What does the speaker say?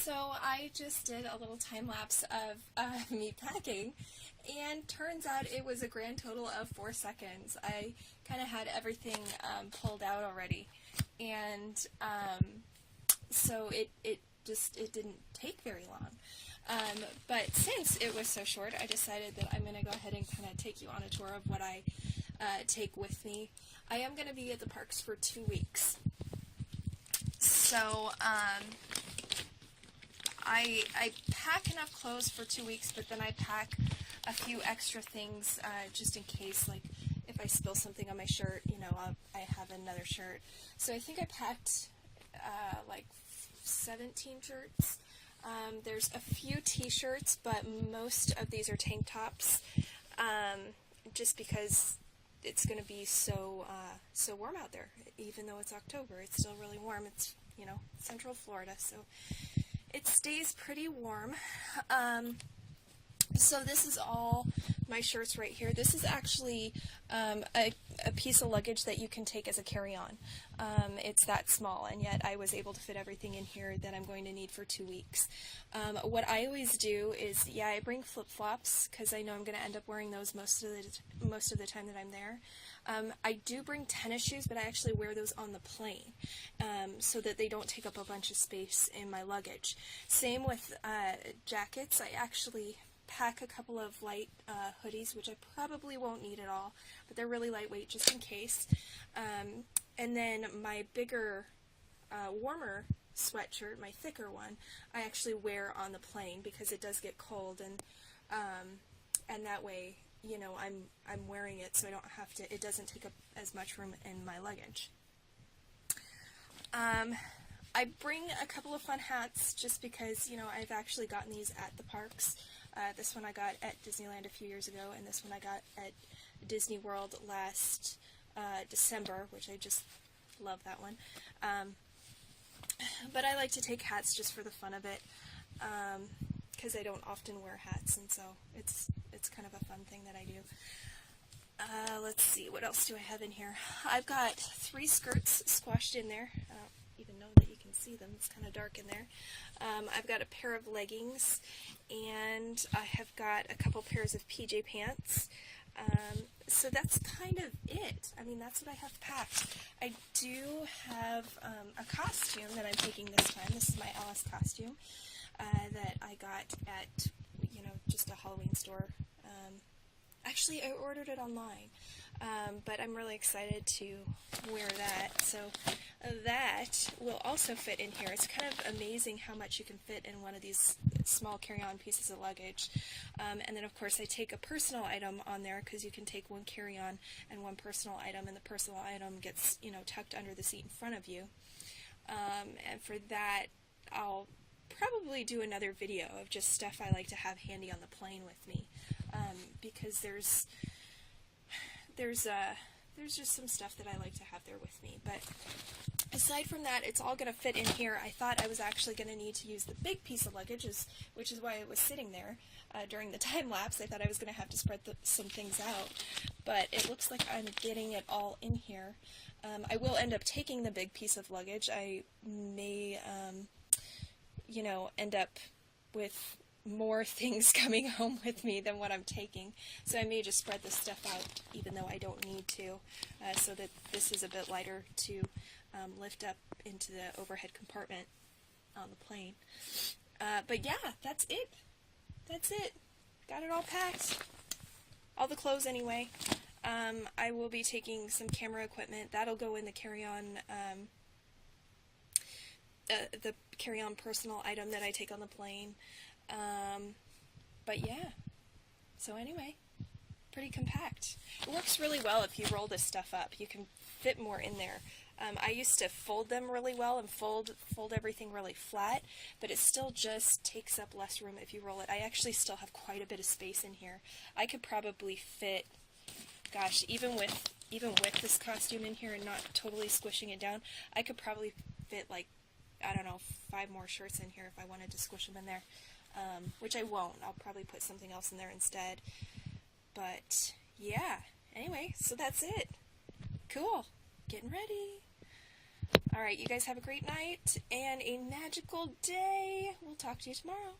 So I just did a little time lapse of me packing, and turns out it was a grand total of 4 seconds. I kind of had everything pulled out already, and so it didn't take very long. But since it was so short, I decided that I'm going to go ahead and kind of take you on a tour of what I take with me. I am going to be at the parks for 2 weeks. So, I pack enough clothes for 2 weeks, but then I pack a few extra things just in case, like if I spill something on my shirt, you know, I have another shirt. So I think I packed like 17 shirts. There's a few t-shirts, but most of these are tank tops, just because it's going to be so warm out there. Even though it's October, it's still really warm. It's, you know, Central Florida, so it stays pretty warm. So this is all my shirts right here. This is actually a piece of luggage that you can take as a carry-on. It's that small, and yet I was able to fit everything in here that I'm going to need for 2 weeks. What I always do is, yeah, I bring flip-flops because I know I'm going to end up wearing those most of the time that I'm there. I do bring tennis shoes, but I actually wear those on the plane so that they don't take up a bunch of space in my luggage. Same with jackets. I actually pack a couple of light hoodies, which I probably won't need at all, but they're really lightweight just in case. And then my bigger, warmer sweatshirt, my thicker one, I actually wear on the plane because it does get cold, and that way, you know, I'm wearing it so I don't have to, it doesn't take up as much room in my luggage. I bring a couple of fun hats just because, you know, I've actually gotten these at the parks. This one I got at Disneyland a few years ago, and this one I got at Disney World last December, which I just love that one. But I like to take hats just for the fun of it, because I don't often wear hats, and so it's kind of a fun thing that I do. Let's see, what else do I have in here? I've got 3 skirts squashed in there. I don't even know that you can see them. It's kind of dark in there. I've got a pair of leggings, and I have got a couple pairs of PJ pants. So that's kind of it. I mean, that's what I have packed. I do have a costume that I'm taking this time. This is my Alice costume that I got at, you know, just a Halloween store. Actually, I ordered it online, but I'm really excited to wear that. So that will also fit in here. It's kind of amazing how much you can fit in one of these small carry-on pieces of luggage. And then, of course, I take a personal item on there because you can take one carry-on and one personal item, and the personal item gets, you know, tucked under the seat in front of you. And for that, I'll probably do another video of just stuff I like to have handy on the plane with me, because there's just some stuff that I like to have there with me. But aside from that, it's all going to fit in here. I thought I was actually going to need to use the big piece of luggage, which is why it was sitting there during the time lapse. I thought I was going to have to spread some things out, but it looks like I'm getting it all in here. I will end up taking the big piece of luggage. I may, you know, end up with more things coming home with me than what I'm taking, so I may just spread this stuff out even though I don't need to, so that this is a bit lighter to lift up into the overhead compartment on the plane. But yeah, that's it. Got it all packed. All the clothes anyway. I will be taking some camera equipment. That'll go in the carry-on personal item that I take on the plane. But yeah, so anyway, pretty compact. It works really well if you roll this stuff up. You can fit more in there. I used to fold them really well and fold everything really flat, but it still just takes up less room if you roll it. I actually still have quite a bit of space in here. I could probably fit, gosh, even with this costume in here and not totally squishing it down, I could probably fit, like, I don't know, 5 more shirts in here if I wanted to squish them in there. Which I won't. I'll probably put something else in there instead. But yeah, anyway, so that's it. Cool. Getting ready. Alright, you guys have a great night and a magical day. We'll talk to you tomorrow.